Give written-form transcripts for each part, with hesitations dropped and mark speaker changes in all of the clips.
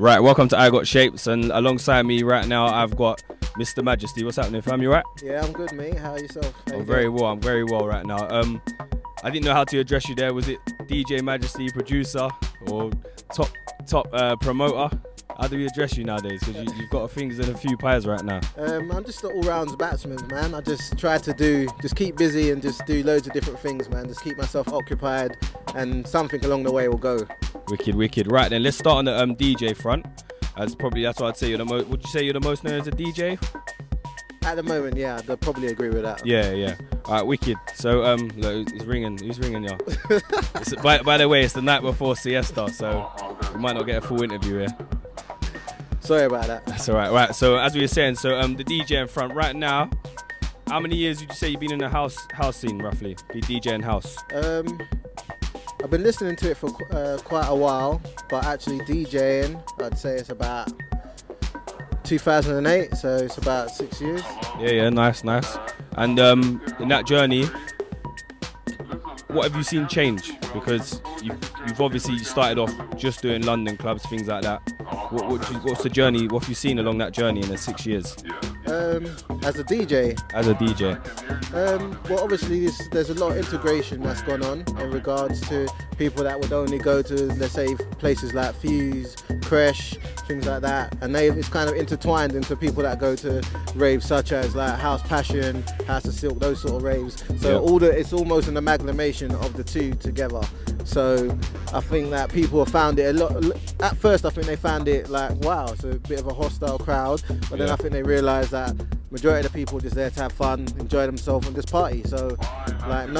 Speaker 1: Right, welcome to I Got Shapes, and alongside me right now I've got Mr. Majesty. What's happening, fam? You right?
Speaker 2: Yeah, I'm good, mate. How are yourself?
Speaker 1: I'm very well right now. I didn't know how to address you there. Was it DJ Majesty, producer, or top promoter? How do we address you nowadays? Because you've got things in a few pies right now.
Speaker 2: I'm just an all-round batsman, man. I just try to just keep busy and just do loads of different things, man. Just keep myself occupied, and something along the way will go.
Speaker 1: Wicked, wicked. Right then, let's start on the DJ front. That's what I'd say you're the most. Would you say you're the most known as a DJ?
Speaker 2: At the moment, yeah, I'd probably agree with that.
Speaker 1: Yeah. All right, wicked. So look, it's ringing. Who's ringing, y'all? by the way, it's the night before Siesta, so we might not get a full interview here.
Speaker 2: Sorry about that.
Speaker 1: That's all right. Right. So as we were saying, the DJ in front right now. How many years would you say you've been in the house scene roughly? Be DJing house.
Speaker 2: I've been listening to it for quite a while, but actually DJing, I'd say it's about 2008, so it's about 6 years.
Speaker 1: Yeah, nice. And in that journey, what have you seen change? Because you've obviously started off just doing London clubs, things like that. What's the journey? What have you seen along that journey in the 6 years?
Speaker 2: As a DJ?
Speaker 1: As a DJ.
Speaker 2: Well, obviously there's a lot of integration that's gone on in regards to people that would only go to, let's say, places like Fuse, Crash, things like that, and it's kind of intertwined into people that go to raves such as like House Passion, House of Silk, those sort of raves. So it's almost an amalgamation of the two together. So I think that people have found it a lot. At first, I think they found it like, wow, it's a bit of a hostile crowd. But then I think they realised that majority of the people are just there to have fun, enjoy themselves, and just party. So like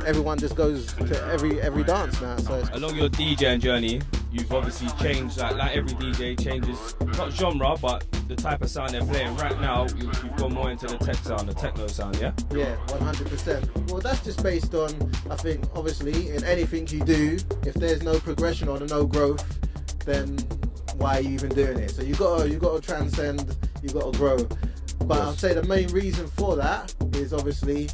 Speaker 2: everyone just goes to every dance now. So
Speaker 1: along your DJing journey, you've obviously changed. Like every DJ changes, not genre, but the type of sound they're playing. Right now, you've gone more into the tech sound, the techno sound, yeah? Yeah,
Speaker 2: 100%. Well, that's just based on, I think, obviously, in anything you do, if there's no progression or no growth, then why are you even doing it? So you got to transcend, you got to grow. But I'd say the main reason for that is obviously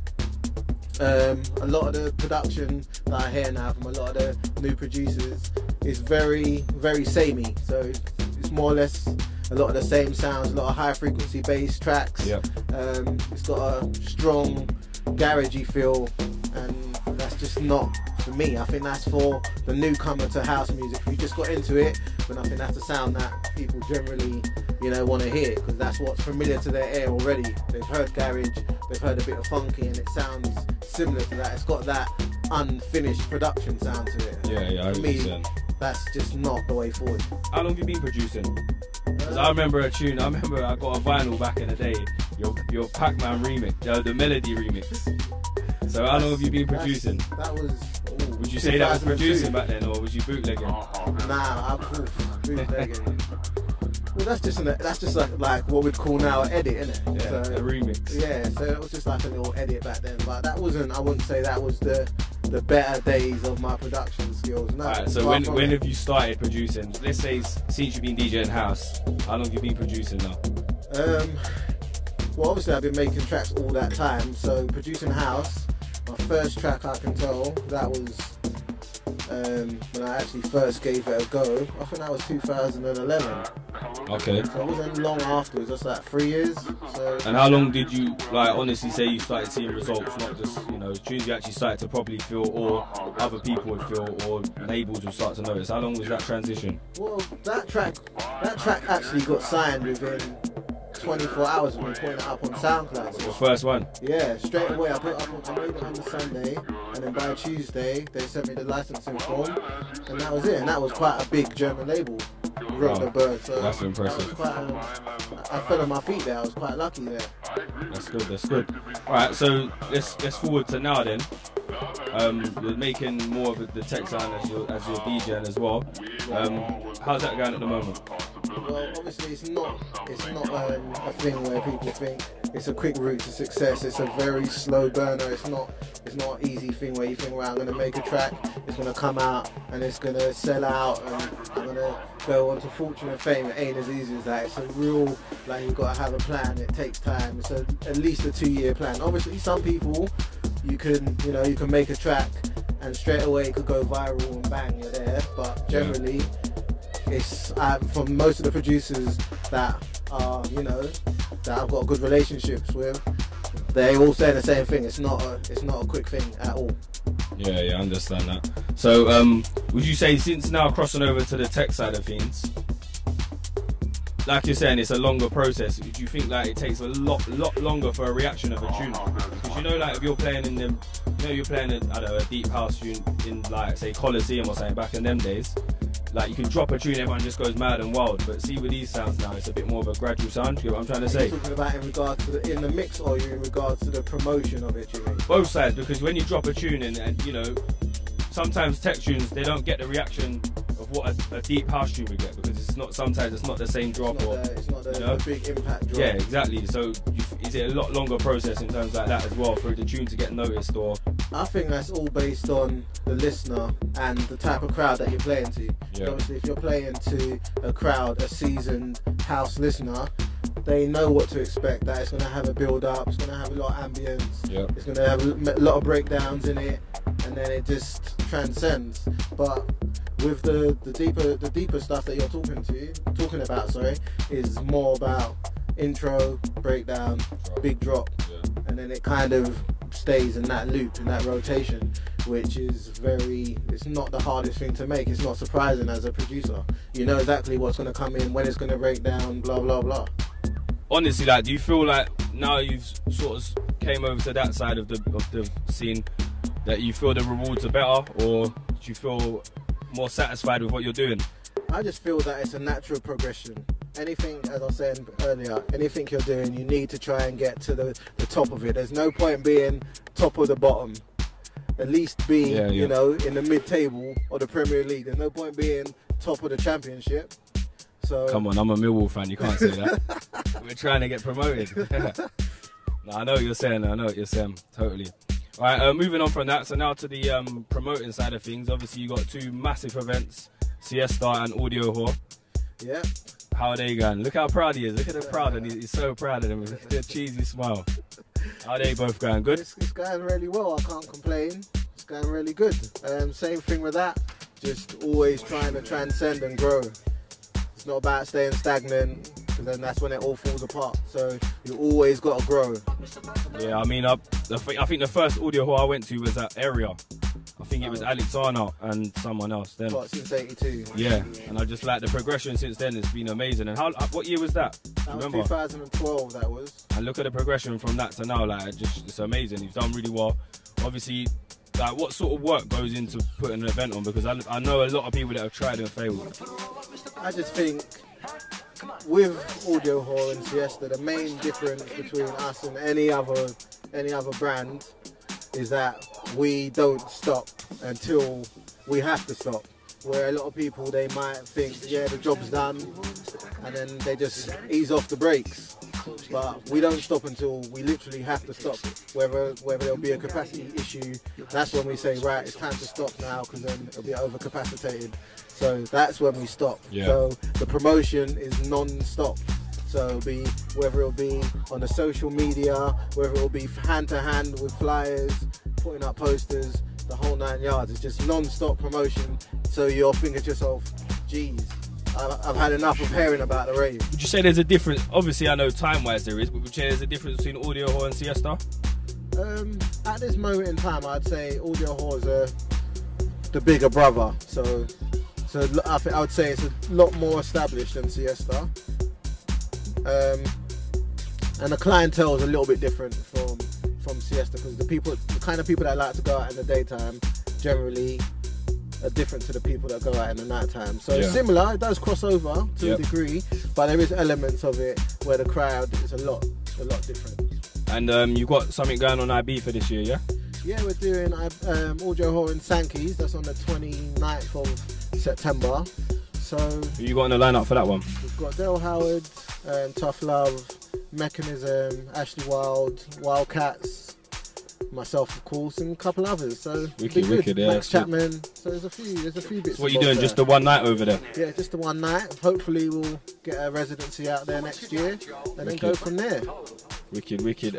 Speaker 2: a lot of the production that I hear now from a lot of the new producers is very, very samey. So it's more or less a lot of the same sounds, a lot of high frequency bass tracks.
Speaker 1: Yep.
Speaker 2: It's got a strong garagey feel, and that's just not for me. I think that's for the newcomer to house music. If you just got into it, then I think that's the sound that people generally, want to hear, because that's what's familiar to their ear already. They've heard garage, they've heard a bit of funky, and it sounds similar to that. It's got that unfinished production sound to it.
Speaker 1: Yeah,
Speaker 2: for me, that's just not the way forward.
Speaker 1: How long have you been producing? Because I remember a tune. I got a vinyl back in the day. Your Pac-Man remix, the Melody remix. So how long have you been producing?
Speaker 2: That was.
Speaker 1: Would you say that was producing back then, or was you bootlegging?
Speaker 2: Nah, I'm bootlegging. Well, that's just like what we'd call now an edit, isn't it?
Speaker 1: Yeah, so, a remix.
Speaker 2: Yeah, so it was just like a little edit back then, but I wouldn't say that was the better days of my production skills. No.
Speaker 1: Alright, so when have you started producing? Let's say since you've been DJing house, how long have you been producing now?
Speaker 2: Well, obviously I've been making tracks all that time, so producing house, my first track I can tell, that was when I actually first gave it a go. I think that was 2011.
Speaker 1: Okay.
Speaker 2: So it wasn't long afterwards, just like 3 years. So.
Speaker 1: And how long did you, honestly say you started seeing results, not just, tunes you actually started to probably feel, or other people would feel, or labels would start to notice? How long was that transition?
Speaker 2: Well, that track actually got signed within 24 hours of me putting it up on SoundCloud. So
Speaker 1: the first one?
Speaker 2: Yeah, straight away. I made it on the Sunday, and then by Tuesday they sent me the licensing form, and that was it. And that was quite a big German label, Rock the Bird. So
Speaker 1: that's impressive.
Speaker 2: I fell on my feet there. I was quite lucky there.
Speaker 1: That's good. All right, so let's forward to now then. You're making more of the tech sound as you're DJing as well. How's that going at the moment?
Speaker 2: Well, obviously it's not a thing where people think it's a quick route to success. It's a very slow burner. It's not an easy thing where you think, well, I'm going to make a track, it's going to come out and it's going to sell out and I'm going to go on to fortune and fame. It ain't as easy as that. It's a real, you've got to have a plan. It takes time. It's at least a 2-year plan. Obviously some people, you can make a track and straight away it could go viral and bang, you're there. But generally, it's from most of the producers that are, you know, that I've got good relationships with. They all say the same thing. It's not a quick thing at all.
Speaker 1: Yeah, I understand that. So, would you say since now crossing over to the tech side of things, like you're saying, it's a longer process? Do you think like it takes a lot longer for a reaction of a tune? Because you know, like if you're playing in them, you know, you're playing I don't know, a deep house tune in like say Coliseum or something back in them days. Like you can drop a tune, everyone just goes mad and wild. But see with these sounds now, it's a bit more of a gradual sound. You know what I'm trying to say?
Speaker 2: Are you talking about in regards to in the mix, or in regards to the promotion of it? You mean?
Speaker 1: Both sides, because when you drop a tune and you know, sometimes tech tunes they don't get the reaction of what a deep house tune would get, because it's not, sometimes it's not the same drop,
Speaker 2: it's not the
Speaker 1: you know?
Speaker 2: big impact drop.
Speaker 1: Yeah, exactly. So is it a lot longer process in terms like that as well for the tune to get noticed? Or
Speaker 2: I think that's all based on the listener and the type of crowd that you're playing to.
Speaker 1: Yeah.
Speaker 2: Obviously, if you're playing to a crowd, a seasoned house listener, they know what to expect. That it's going to have a build up, it's going to have a lot of ambience,
Speaker 1: yeah,
Speaker 2: it's going to have a lot of breakdowns in it, and then it just transcends. But with the deeper stuff that you're talking about, is more about intro, breakdown, big drop, and then it kind of stays in that loop, in that rotation, which is it's not the hardest thing to make. It's not surprising as a producer. You know exactly what's going to come in, when it's going to break down, blah blah blah.
Speaker 1: Honestly, like, do you feel like now you've sort of came over to that side of the scene, that you feel the rewards are better, or do you feel more satisfied with what you're doing?
Speaker 2: I just feel that it's a natural progression. Anything, as I was saying earlier, anything you're doing, you need to try and get to the top of it. There's no point being top of the bottom. At least be, you know, in the mid-table of the Premier League. There's no point being top of the Championship. So
Speaker 1: come on, I'm a Millwall fan. You can't say that. We're trying to get promoted. No, I know what you're saying. Totally. All right, moving on from that. So now to the promoting side of things. Obviously, you got two massive events, Siesta and Audiowhore.
Speaker 2: Yeah.
Speaker 1: How are they going? Look how proud he is. Look at the proud, and he's so proud of them. Look at the cheesy smile. How are they both going? Good?
Speaker 2: It's going really well. I can't complain. It's going really good. Same thing with that. Just always trying to transcend and grow. It's not about staying stagnant, because then that's when it all falls apart. So you always got to grow.
Speaker 1: Yeah, I mean, I think the first Audiowhore I went to was at Area. I think it was Alexander and someone else then.
Speaker 2: What, since 82?
Speaker 1: Yeah, and I just like the progression since then. It's been amazing. And what year was that?
Speaker 2: That was 2012, that was.
Speaker 1: And look at the progression from that to now, like, it's amazing. You've done really well. Obviously, like, what sort of work goes into putting an event on? Because I know a lot of people that have tried and failed.
Speaker 2: I just think with Audiowhore and Siesta, the main difference between us and any other brand is that we don't stop until we have to stop. Where a lot of people, they might think, yeah, the job's done, and then they just ease off the brakes. But we don't stop until we literally have to stop. Whether there'll be a capacity issue, that's when we say, right, it's time to stop now, because then it'll be overcapacitated. So that's when we stop.
Speaker 1: Yeah.
Speaker 2: So the promotion is non-stop. So it'll be, whether it'll be on the social media, whether it'll be hand-to-hand with flyers, putting up posters, the whole 9 yards. It's just non-stop promotion. So you're thinking to yourself, geez, I've had enough of hearing about the rave. Would
Speaker 1: you say there's a difference? Obviously, I know time-wise there is, but would you say there's a difference between Audiowhore and Siesta?
Speaker 2: At this moment in time, I'd say Audiowhore is the bigger brother. So I would say it's a lot more established than Siesta. And the clientele is a little bit different from Siesta, because the kind of people that like to go out in the daytime generally are different to the people that go out in the night time. So it's similar, it does cross over to a degree, but there is elements of it where the crowd is a lot different.
Speaker 1: And you've got something going on IB for this year, yeah?
Speaker 2: Yeah, we're doing Audiowhore in Sankey's. That's on the 29th of September. So
Speaker 1: who you got on the lineup for that one?
Speaker 2: We've got Dale Howard, Tough Love, Mechanism, Ashley Wild, Wildcats, myself of course, and a couple others. So
Speaker 1: wicked, yeah.
Speaker 2: Max Chapman. So there's a few bits.
Speaker 1: So what are you doing? Just the one night over there?
Speaker 2: Yeah, just the one night. Hopefully we'll get a residency out there next year, and then go from there.
Speaker 1: Wicked.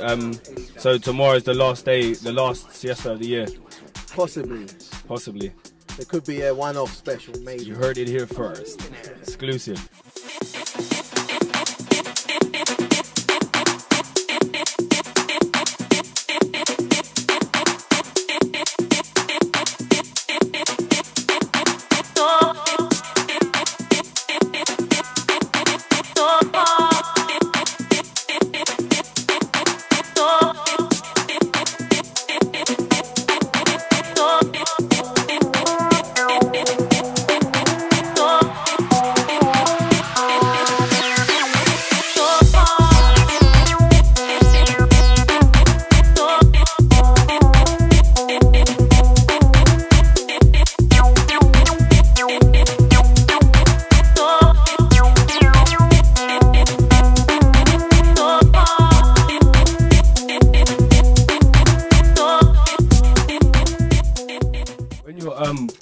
Speaker 1: So tomorrow is the last day, the last Siesta of the year.
Speaker 2: Possibly. It could be a one-off special, maybe.
Speaker 1: You heard it here first. Exclusive.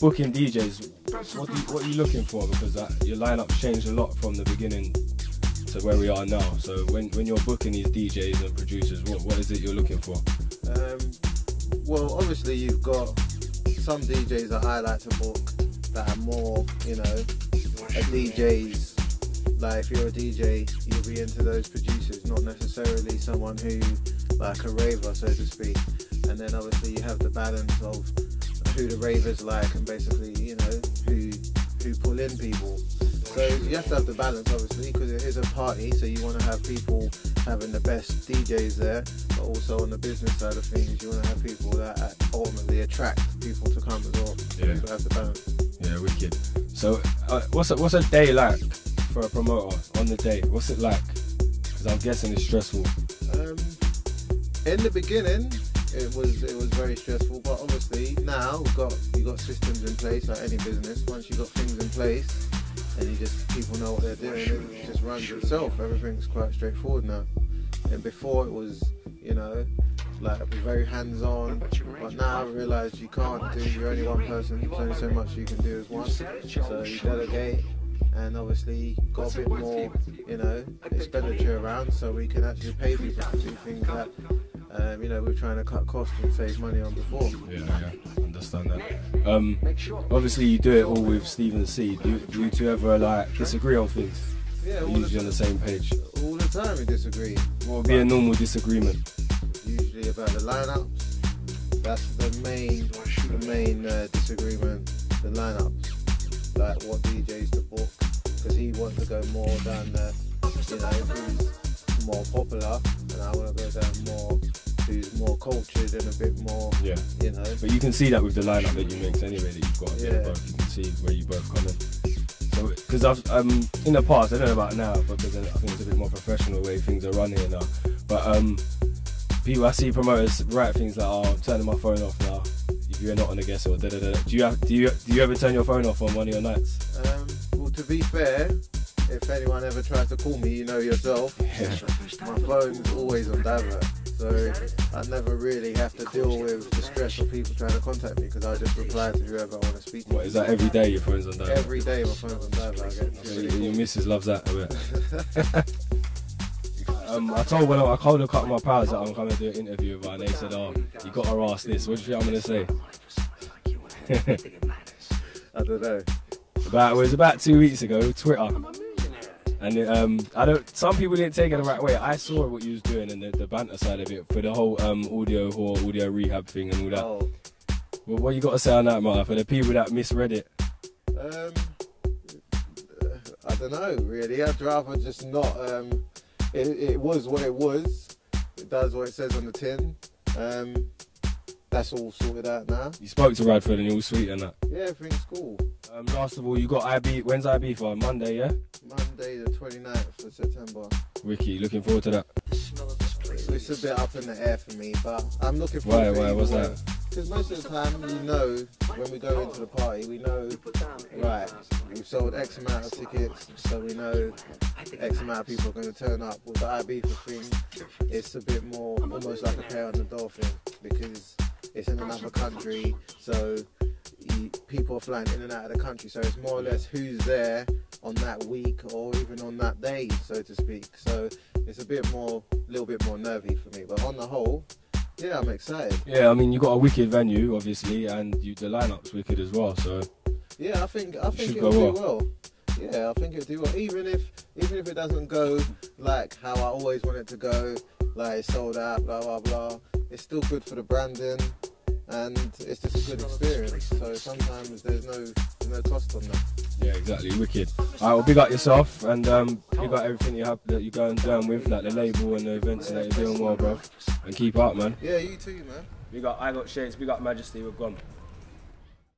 Speaker 1: Booking DJs, what are you looking for? Because your lineup changed a lot from the beginning to where we are now. So when you're booking these DJs and producers, what is it you're looking for?
Speaker 2: Well, obviously you've got some DJs that I like to book that are more, you know, a DJs. Like if you're a DJ, you'll be into those producers, not necessarily someone who, like a raver, so to speak. And then obviously you have the balance of who the ravers like and basically, you know, who pull in people. So you have to have the balance, obviously, because it is a party, so you want to have people having the best DJs there, but also on the business side of things, you want to have people that ultimately attract people to come as well.
Speaker 1: Yeah.
Speaker 2: So have the balance.
Speaker 1: Yeah, wicked. So what's a day like for a promoter on the day? What's it like? Because I'm guessing it's stressful.
Speaker 2: In the beginning, it was very stressful, but obviously now we've got systems in place like any business. Once you've got things in place and people know what they're doing, it just runs itself. Everything's quite straightforward now. And before it was, you know, like very hands-on, but now I realise you can't do, you're only one person, there's only so much you can do as one. So you delegate, and obviously got a bit more, you know, expenditure around, so we can actually pay people to do things that you know, we're trying to cut costs and save money on before.
Speaker 1: Yeah, understand that. Obviously you do it all with Stephen C. Do you two ever like disagree on things?
Speaker 2: Yeah,
Speaker 1: usually on the same page.
Speaker 2: All the time we disagree.
Speaker 1: What would be a normal disagreement?
Speaker 2: Usually about the lineups. That's the main disagreement. The lineups, like what DJs to book, because he wants to go more down the, you know, who's more popular, and I want to go down more who's more cultured and a bit more,
Speaker 1: yeah,
Speaker 2: you know.
Speaker 1: But you can see that with the lineup that you mix anyway, that you've got a bit of both. You can see where you both come in. So, because I've in the past, I don't know about now, because I think it's a bit more professional way things are run here now. But I see promoters write things like, "Oh, I'm turning my phone off now if you're not on a guest," or da da da. Do you ever turn your phone off on one of your nights?
Speaker 2: Well, to be fair, if anyone ever tries to call me, you know yourself, my phone's always on divert. So I never really have to deal with the stress of people trying to contact me, because I just reply to whoever I want to speak to.
Speaker 1: What, is that every day your phone's on divert?
Speaker 2: Every day my phone's on divert.
Speaker 1: Your missus loves that a bit. I called a couple of my pals that I'm coming to do an interview with her, and they said, "Oh, you got to ask this." What do you think I'm going to say?
Speaker 2: I don't know.
Speaker 1: It was about 2 weeks ago, Twitter. And some people didn't take it the right way. I saw what you was doing and the banter side of it for the whole audio rehab thing and all that.
Speaker 2: Oh.
Speaker 1: Well, what you got to say on that, Martha, for the people that misread it?
Speaker 2: I don't know, really. I'd rather just not. It was what it was. It does what it says on the tin. That's all sorted out now.
Speaker 1: You spoke to Radford and you're all sweet and that?
Speaker 2: Yeah, everything's cool.
Speaker 1: Last of all, you got IB. When's IB for? Monday, yeah?
Speaker 2: Monday the 29th of September.
Speaker 1: Ricky, looking forward to that?
Speaker 2: It's a bit up in the air for me, but I'm looking forward to it.
Speaker 1: Why? What's that?
Speaker 2: Because most of the time, you know, when we go into the party, we know, right, we've sold X amount of tickets, so we know X amount of people are going to turn up. With the IB thing, it's a bit more, almost like a pay on the door thing, because it's in another country, so people are flying in and out of the country, so it's more or less who's there on that week or even on that day, so to speak. So it's a little bit more nervy for me, but on the whole, Yeah, I'm excited.
Speaker 1: Yeah, I mean, you got a wicked venue, obviously, and the lineup's wicked as well. So
Speaker 2: yeah, I think it'll do well. Yeah, I think it'll do well. Even if it doesn't go like how I always want it to go, like sold out, blah blah blah. It's still good for the branding, and it's just a good experience. So sometimes there's no cost on that.
Speaker 1: Yeah, exactly, wicked. Alright, well, big up yourself, and big up everything you have that you're going down with, like the label and the events that you're doing well, bro. And keep up, man.
Speaker 2: Yeah, you too, man.
Speaker 1: Big up, I got shades. Big up, Majesty. We're gone.